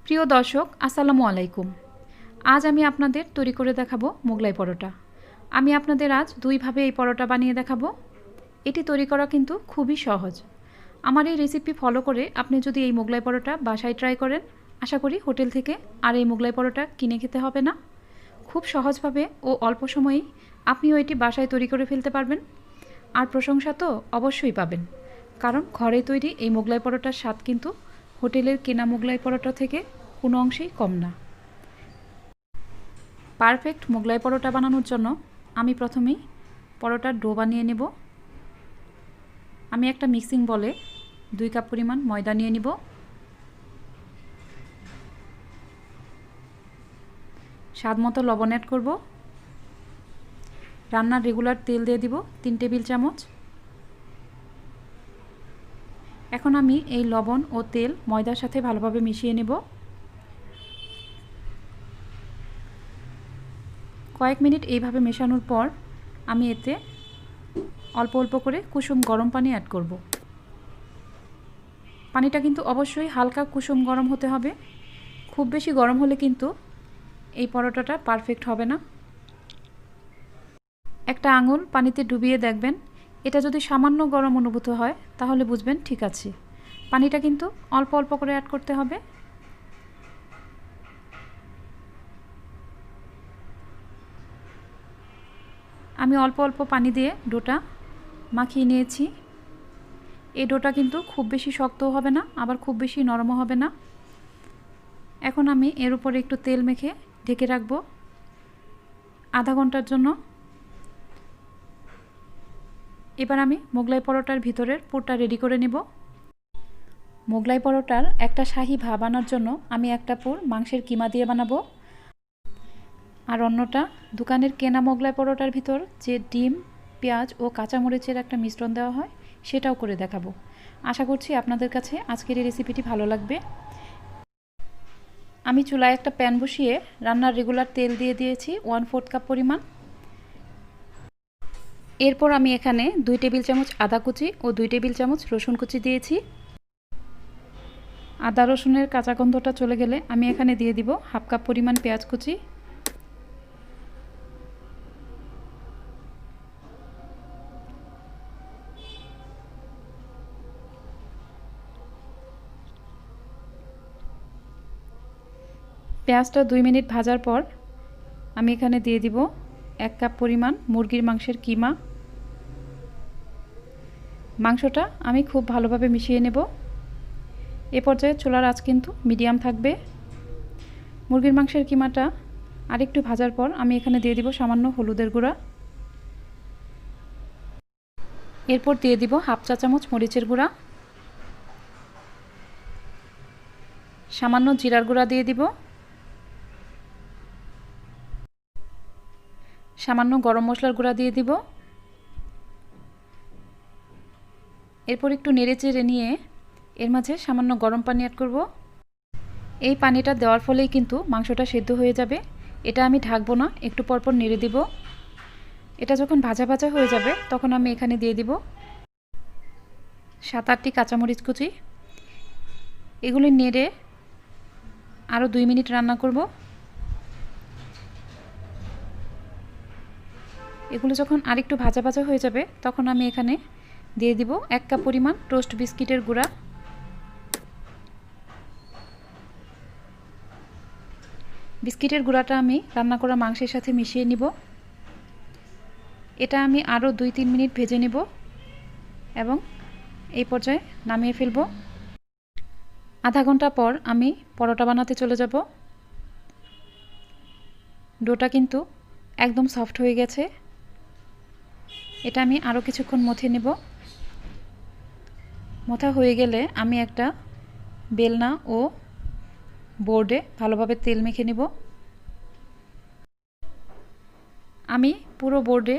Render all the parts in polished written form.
প্রিয় দর্শক, আসসালামু আলাইকুম। আজ আমি আপনাদের তৈরি করে দেখাবো মোগলাই পরোটা। আমি আপনাদের আজ দুইভাবে এই পরোটা বানিয়ে দেখাবো। এটি তৈরি করা কিন্তু খুবই সহজ। আমার এই রেসিপি ফলো করে আপনি যদি এই মোগলাই পরোটা বাসায় ট্রাই করেন, আশা করি হোটেল থেকে আর এই মোগলাই পরোটা কিনে খেতে হবে না। খুব সহজভাবে ও অল্প সময়েই আপনিও এটি বাসায় তৈরি করে ফেলতে পারবেন। আর প্রশংসা তো অবশ্যই পাবেন, কারণ ঘরে তৈরি এই মোগলাই পরোটার স্বাদ কিন্তু হোটেলের কেনা মোগলাই পরোটা থেকে কোনো অংশেই কম না। পারফেক্ট মোগলাই পরোটা বানানোর জন্য আমি প্রথমেই পরোটার ডো বানিয়ে নেব। আমি একটা মিক্সিং বলে 2 কাপ পরিমাণ ময়দা নিয়ে নিব। স্বাদ মতো লবণ অ্যাড করব। রান্নার রেগুলার তেল দিয়ে দিব 3 টেবিল চামচ। এখন আমি এই লবণ ও তেল ময়দার সাথে ভালোভাবে মিশিয়ে নেব। কয়েক মিনিট এইভাবে মেশানোর পর আমি এতে অল্প অল্প করে কুসুম গরম পানি অ্যাড করব। পানিটা কিন্তু অবশ্যই হালকা কুসুম গরম হতে হবে। খুব বেশি গরম হলে কিন্তু এই পরোটাটা পারফেক্ট হবে না। একটা আঙুল পানিতে ডুবিয়ে দেখবেন, এটা যদি সামান্য গরম অনুভূত হয় তাহলে বুঝবেন ঠিক আছে। পানিটা কিন্তু অল্প অল্প করে অ্যাড করতে হবে। আমি অল্প অল্প পানি দিয়ে ডোটা মাখিয়ে নিয়েছি। এই ডোটা কিন্তু খুব বেশি শক্তও হবে না, আবার খুব বেশি নরমও হবে না। এখন আমি এর উপরে একটু তেল মেখে ঢেকে রাখব আধা ঘন্টার জন্য। এবার আমি মোগলাই পরোটার ভিতরের পুরটা রেডি করে নেব। মোগলাই পরোটার একটা শাহী ভাব আনার জন্য আমি একটা পুর মাংসের কিমা দিয়ে বানাবো, আর অন্যটা দোকানের কেনা মোগলাই পরোটার ভিতর যে ডিম, পেঁয়াজ ও কাঁচামরিচের একটা মিশ্রণ দেওয়া হয় সেটাও করে দেখাবো। আশা করছি আপনাদের কাছে আজকের এই রেসিপিটি ভালো লাগবে। আমি চুলায় একটা প্যান বসিয়ে রান্নার রেগুলার তেল দিয়ে দিয়েছি 1/4 কাপ পরিমাণ। এরপর আমি এখানে 2 টেবিল চামচ আদা কুচি ও 2 টেবিল চামচ রসুন কুচি দিয়েছি। আদা রসুনের কাঁচা গন্ধটা চলে গেলে আমি এখানে দিয়ে দিব 1/2 কাপ পরিমাণ পেঁয়াজ কুচি। পেঁয়াজটা 2 মিনিট ভাজার পর আমি এখানে দিয়ে দিব 1 কাপ পরিমাণ মুরগির মাংসের কিমা। মাংসটা আমি খুব ভালোভাবে মিশিয়ে নেব। এ পর্যায়ে চুলার আঁচ কিন্তু মিডিয়াম থাকবে। মুরগির মাংসের কিমাটা আরেকটু ভাজার পর আমি এখানে দিয়ে দিব সামান্য হলুদের গুঁড়া। এরপর দিয়ে দিব 1/2 চা চামচ মরিচের গুঁড়া, সামান্য জিরার গুঁড়া দিয়ে দিব, সামান্য গরম মশলার গুঁড়া দিয়ে দিব। এরপর একটু নেড়েচেড়ে নিয়ে এর মাঝে সামান্য গরম পানি অ্যাড করব। এই পানিটা দেওয়ার ফলেই কিন্তু মাংসটা সেদ্ধ হয়ে যাবে। এটা আমি ঢাকবো না, একটু পরপর নেড়ে দিব। এটা যখন ভাজা ভাজা হয়ে যাবে তখন আমি এখানে দিয়ে দিব 7-8টি কাঁচামরিচ কুচি। এগুলি নেড়ে আরও 2 মিনিট রান্না করব। এগুলো যখন আরেকটু ভাজা ভাজা হয়ে যাবে তখন আমি এখানে দিয়ে দিব 1 কাপ পরিমাণ টোস্ট বিস্কিটের গুঁড়া। বিস্কিটের গুঁড়াটা আমি রান্না করা মাংসের সাথে মিশিয়ে নিব। এটা আমি আরও 2-3 মিনিট ভেজে নেব এবং এই পর্যায়ে নামিয়ে ফেলব। আধা ঘন্টা পর আমি পরোটা বানাতে চলে যাব। ডোটা কিন্তু একদম সফট হয়ে গেছে। এটা আমি আরও কিছুক্ষণ মথে নেব। মথা হয়ে গেলে আমি একটা বেলনা ও বোর্ডে ভালোভাবে তেল মেখে নেব। আমি পুরো বোর্ডে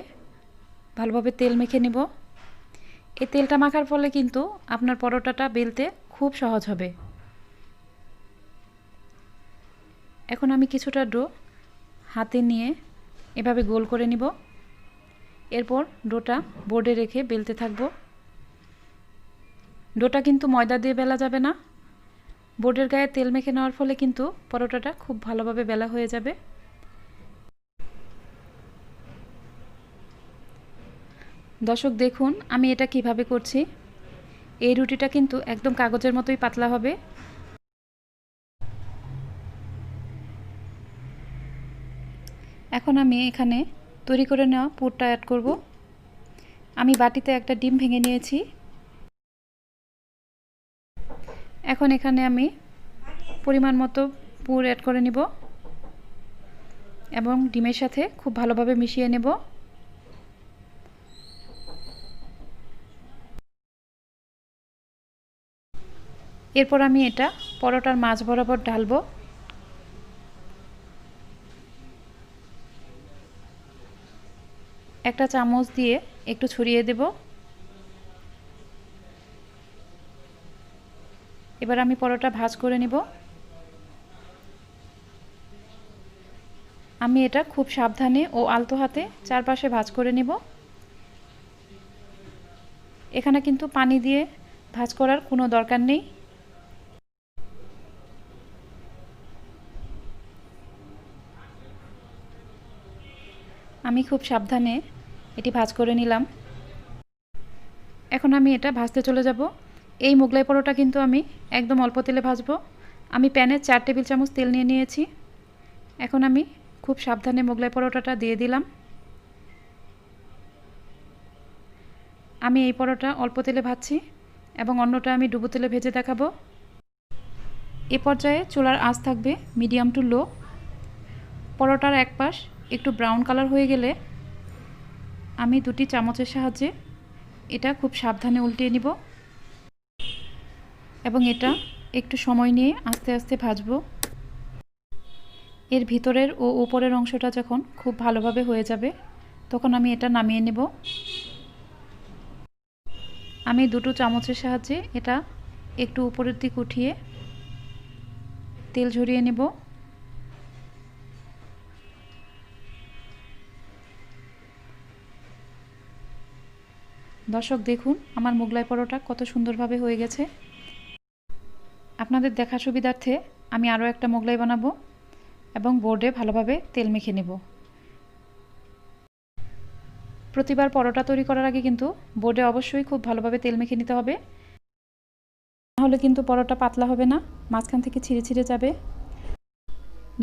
ভালোভাবে তেল মেখে নেব। এই তেলটা মাখার ফলে কিন্তু আপনার পরোটাটা বেলতে খুব সহজ হবে। এখন আমি কিছুটা ডো হাতে নিয়ে এভাবে গোল করে নিব। এরপর ডোটা বোর্ডে রেখে বেলতে থাকব। ডোটা কিন্তু ময়দা দিয়ে বেলা যাবে না, বোর্ডের গায়ে তেল মেখে নেওয়ার ফলে কিন্তু পরোটাটা খুব ভালোভাবে বেলা হয়ে যাবে। দর্শক দেখুন আমি এটা কিভাবে করছি। এই রুটিটা কিন্তু একদম কাগজের মতোই পাতলা হবে। এখন আমি এখানে তৈরি করে নেওয়া পুরটা অ্যাড করব। আমি বাটিতে একটা ডিম ভেঙে নিয়েছি। এখন এখানে আমি পরিমাণ মতো পুর অ্যাড করে নিব এবং ডিমের সাথে খুব ভালোভাবে মিশিয়ে নেব। এরপর আমি এটা পরোটার মাঝ বরাবর ঢালবো। একটা চামচ দিয়ে একটু ছড়িয়ে দেব। এবার আমি পরোটা ভাঁজ করে নিব। আমি এটা খুব সাবধানে ও আলতো হাতে চারপাশে ভাঁজ করে নিব। এখানে কিন্তু পানি দিয়ে ভাঁজ করার কোনো দরকার নেই। আমি খুব সাবধানে এটি ভাঁজ করে নিলাম। এখন আমি এটা ভাজতে চলে যাব। এই মোগলাই পরোটা কিন্তু আমি একদম অল্প তেলে ভাজবো। আমি প্যানে 4 টেবিল চামচ তেল নিয়ে নিয়েছি। এখন আমি খুব সাবধানে মোগলাই পরোটাটা দিয়ে দিলাম। আমি এই পরোটা অল্প তেলে ভাজছি এবং অন্যটা আমি ডুবো তেলে ভেজে দেখাবো। এ পর্যায়ে চুলার আঁচ থাকবে মিডিয়াম টু লো। পরোটার এক পাশ একটু ব্রাউন কালার হয়ে গেলে আমি 2টি চামচের সাহায্যে এটা খুব সাবধানে উল্টিয়ে নিব এবং এটা একটু সময় নিয়ে আস্তে আস্তে ভাজবো। এর ভিতরের ও উপরের অংশটা যখন খুব ভালোভাবে হয়ে যাবে তখন আমি এটা নামিয়ে নেব। আমি 2টো চামচের সাহায্যে এটা একটু উপরের দিক উঠিয়ে তেল ঝরিয়ে নেব। দর্শক দেখুন আমার মোগলাই পরোটা কত সুন্দরভাবে হয়ে গেছে। আপনাদের দেখা সুবিধার্থে আমি আরও একটা মোগলাই বানাবো এবং বোর্ডে ভালোভাবে তেল মেখে নেব। প্রতিবার পরোটা তৈরি করার আগে কিন্তু বোর্ডে অবশ্যই খুব ভালোভাবে তেল মেখে নিতে হবে, নাহলে কিন্তু পরোটা পাতলা হবে না, মাঝখান থেকে ছিঁড়ে ছিঁড়ে যাবে।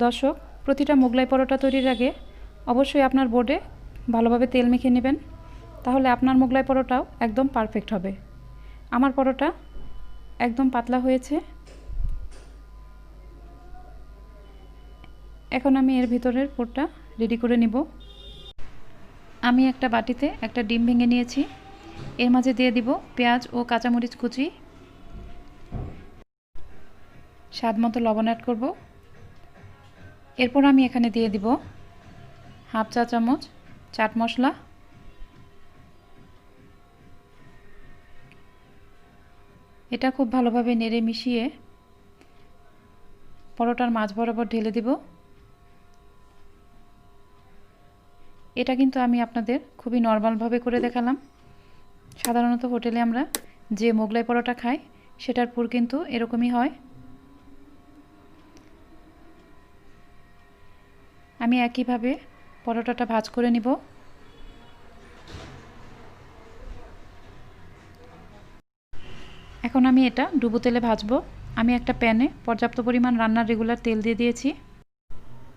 দর্শক প্রতিটা মোগলাই পরোটা তৈরির আগে অবশ্যই আপনার বোর্ডে ভালোভাবে তেল মেখে নেবেন, তাহলে আপনার মোগলাই পরোটাও একদম পারফেক্ট হবে। আমার পরোটা একদম পাতলা হয়েছে। এখন আমি এর ভিতরের পুরটা রেডি করে নিব। আমি একটা বাটিতে একটা ডিম ভেঙে নিয়েছি। এর মাঝে দিয়ে দিব পেঁয়াজ ও কাঁচামরিচ কুচি, স্বাদ মতো লবণ অ্যাড করব। এরপর আমি এখানে দিয়ে দিব হাফ চা চামচ চাট মশলা, এটা খুব ভালোভাবে নেড়ে মিশিয়ে পরোটার মাঝ বরাবর ঢেলে দিব। এটা কিন্তু আমি আপনাদের খুবই নর্মালভাবে করে দেখালাম। সাধারণত হোটেলে আমরা যে মোগলাই পরোটা খাই সেটার পুর কিন্তু এরকমই হয়। আমি একইভাবে পরোটাটা ভাঁজ করে নিব। এখন আমি এটা ডুবো তেলে ভাজবো। আমি একটা প্যানে পর্যাপ্ত পরিমাণ রান্নার রেগুলার তেল দিয়ে দিয়েছি।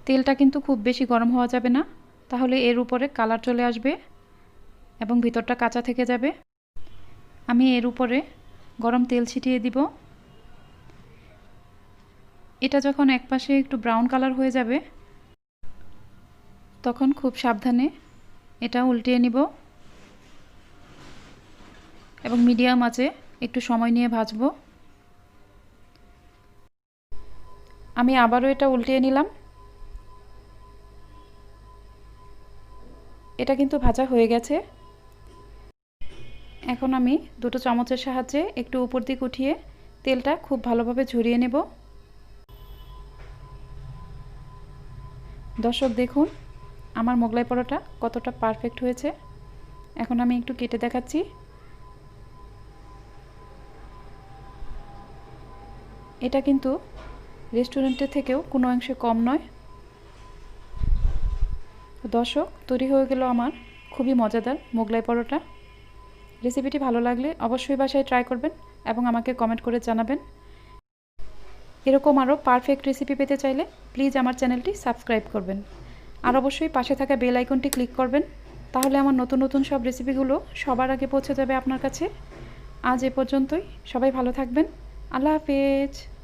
তেলটা কিন্তু খুব বেশি গরম হওয়া যাবে না, তাহলে এর উপরে কালার চলে আসবে এবং ভিতরটা কাঁচা থেকে যাবে। আমি এর উপরে গরম তেল ছিটিয়ে দিব। এটা যখন একপাশে একটু ব্রাউন কালার হয়ে যাবে তখন খুব সাবধানে এটা উল্টিয়ে নিব এবং মিডিয়াম আঁচে একটু সময় নিয়ে ভাজবো। আমি আবারও এটা উল্টিয়ে নিলাম। এটা কিন্তু ভাজা হয়ে গেছে। এখন আমি 2টো চামচের সাহায্যে একটু উপর দিক উঠিয়ে তেলটা খুব ভালোভাবে ঝরিয়ে নেব। দর্শক দেখুন আমার মোগলাই পরোটা কতটা পারফেক্ট হয়েছে। এখন আমি একটু কেটে দেখাচ্ছি। এটা কিন্তু রেস্টুরেন্টের থেকেও কোনো অংশে কম নয়। দর্শক, তৈরি হয়ে গেল আমার খুবই মজাদার মোগলাই পরোটা। রেসিপিটি ভালো লাগলে অবশ্যই বাসায় ট্রাই করবেন এবং আমাকে কমেন্ট করে জানাবেন। এরকম আরও পারফেক্ট রেসিপি পেতে চাইলে প্লিজ আমার চ্যানেলটি সাবস্ক্রাইব করবেন। আর অবশ্যই পাশে থাকা বেল আইকনটি ক্লিক করবেন, তাহলে আমার নতুন নতুন সব রেসিপিগুলো সবার আগে পৌঁছে যাবে আপনার কাছে। আজ এ পর্যন্তই। সবাই ভালো থাকবেন। আল্লাহ হাফেজ।